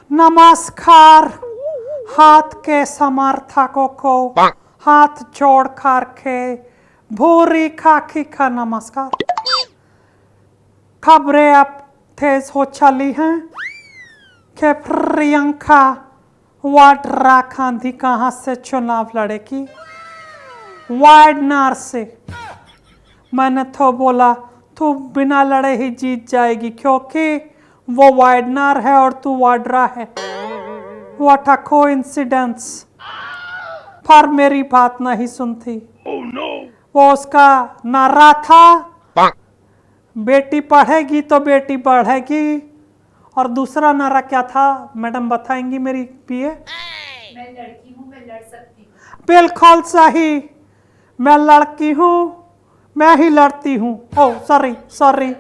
नमस्कार हाथ के समर्थकों को हाथ जोड़ करके भूरी खाकी का नमस्कार। खबरें अब तेज हो चली हैं कि प्रियंका वाड्रा गांधी कहां से चुनाव लड़ेगी। वायनाड से। मैंने तो बोला तू बिना लड़े ही जीत जाएगी क्योंकि वो वायनाड है और तू वाड्रा है। What a coincidence. पर मेरी बात नहीं सुनती। वो उसका नारा था बेटी पढ़ेगी तो बेटी बढ़ेगी, और दूसरा नारा क्या था मैडम बताएंगी मेरी पीए? मैं लड़की हूँ, मैं लड़ सकती हूँ। बिल्कुल सही। मैं लड़की हूँ, मैं ही लड़ती हूँ। ओह सॉरी,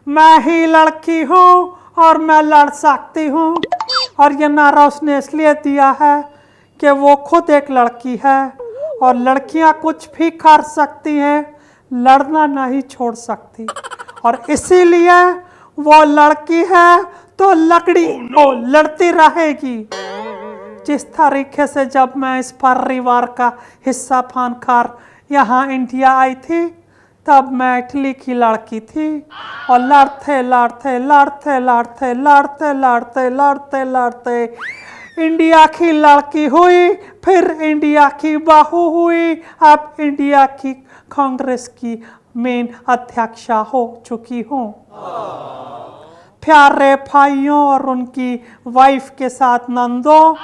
मैं ही लड़की हूँ और मैं लड़ सकती हूँ। और ये नारा उसने इसलिए दिया है कि वो खुद एक लड़की है और लड़कियाँ कुछ भी कर सकती हैं, लड़ना नहीं छोड़ सकती। और इसीलिए वो लड़की है तो लड़ती रहेगी। जिस तरीके से जब मैं इस परिवार का हिस्सा बनकर यहाँ इंडिया आई थी तब मैं इटली की लड़की थी और लड़ते इंडिया की लड़की हुई, फिर इंडिया की बहू हुई, अब इंडिया की कांग्रेस की मेन अध्यक्षा हो चुकी हूँ। प्यारे भाइयों और उनकी वाइफ के साथ नंदो,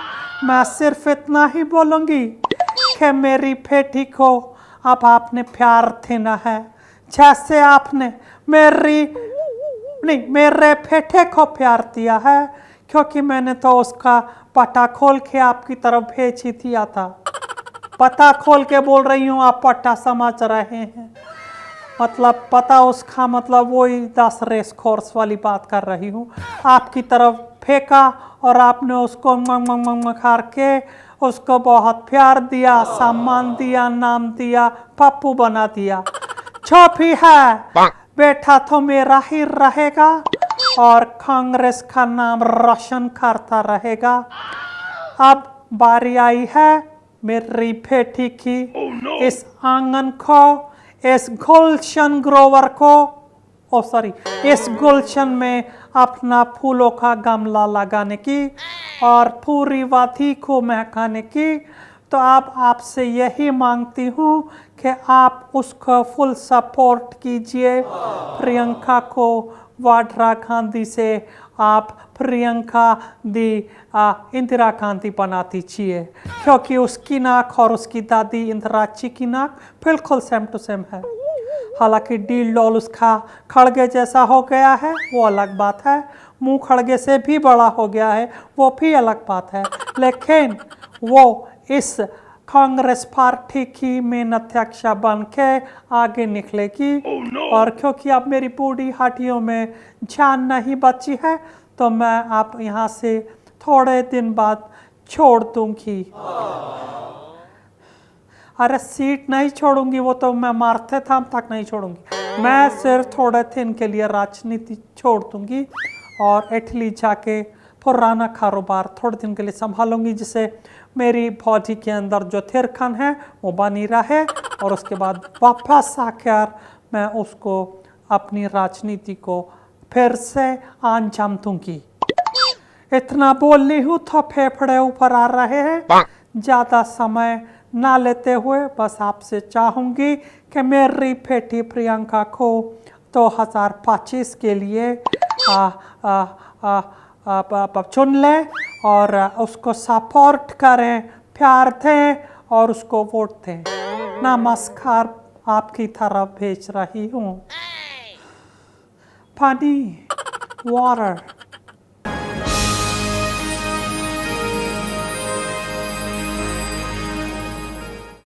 मैं सिर्फ इतना ही बोलूंगी कि मेरी बेटी को अब आपने प्यार देना है जैसे आपने मेरे बेटे को प्यार दिया है, क्योंकि मैंने तो उसका पता खोल के आपकी तरफ भेज ही दिया था। पता खोल के बोल रही हूँ, आप पट्टा समझ रहे हैं। मतलब पता उसका मतलब वही 10 रेस कोर्स वाली बात कर रही हूँ। आपकी तरफ फेंका और आपने उसको खार के उसको बहुत प्यार दिया, सम्मान दिया, नाम दिया, पप्पू बना दिया। जो भी है बेटा तो मेरा ही रहेगा और कांग्रेस का नाम रोशन करता रहेगा। अब बारी आई है मेरी बेटी की इस आंगन को, इस गुलशन ग्रोवर को, इस गुलशन में अपना फूलों का गमला लगाने की और पूरी वादी को महकाने की। तो अब आपसे यही मांगती हूँ कि आप उसको फुल सपोर्ट कीजिए। प्रियंका को वाड्रा गांधी से आप प्रियंका दी इंदिरा गांधी बना दीजिए, क्योंकि उसकी नाक और उसकी दादी इंदिरा जी की नाक बिल्कुल सेम टू सेम है। हालांकि डील डॉल उसका खड़गे जैसा हो गया है वो अलग बात है, मुंह खड़गे से भी बड़ा हो गया है वो भी अलग बात है, लेकिन वो इस कांग्रेस पार्टी की मेन अध्यक्षा बन के आगे निकलेगी। और क्योंकि अब मेरी बूढ़ी हड्डियों में जान नहीं बची है तो मैं आप यहाँ से थोड़े दिन बाद छोड़ दूंगी। अरे सीट नहीं छोड़ूंगी, वो तो मैं मारते थाम तक नहीं छोड़ूंगी। मैं सिर्फ थोड़े दिन के लिए राजनीति छोड़ दूंगी और इटली जाके पुराना कारोबार थोड़े दिन के लिए संभालूंगी, जिससे मेरी बॉडी के अंदर जो थिरकन है वो बनी रहे और उसके बाद वापस आकर मैं उसको अपनी राजनीति को फिर से अंजाम दूंगी। इतना बोल ली हूँ तो फेफड़े ऊपर आ रहे हैं। ज़्यादा समय ना लेते हुए बस आपसे चाहूँगी कि मेरी बेटी प्रियंका को 2025 के लिए चुन लें और उसको सपोर्ट करें, प्यार दें और उसको वोट दें। नमस्कार, आपकी तरफ भेज रही हूँ। पानी, वाटर।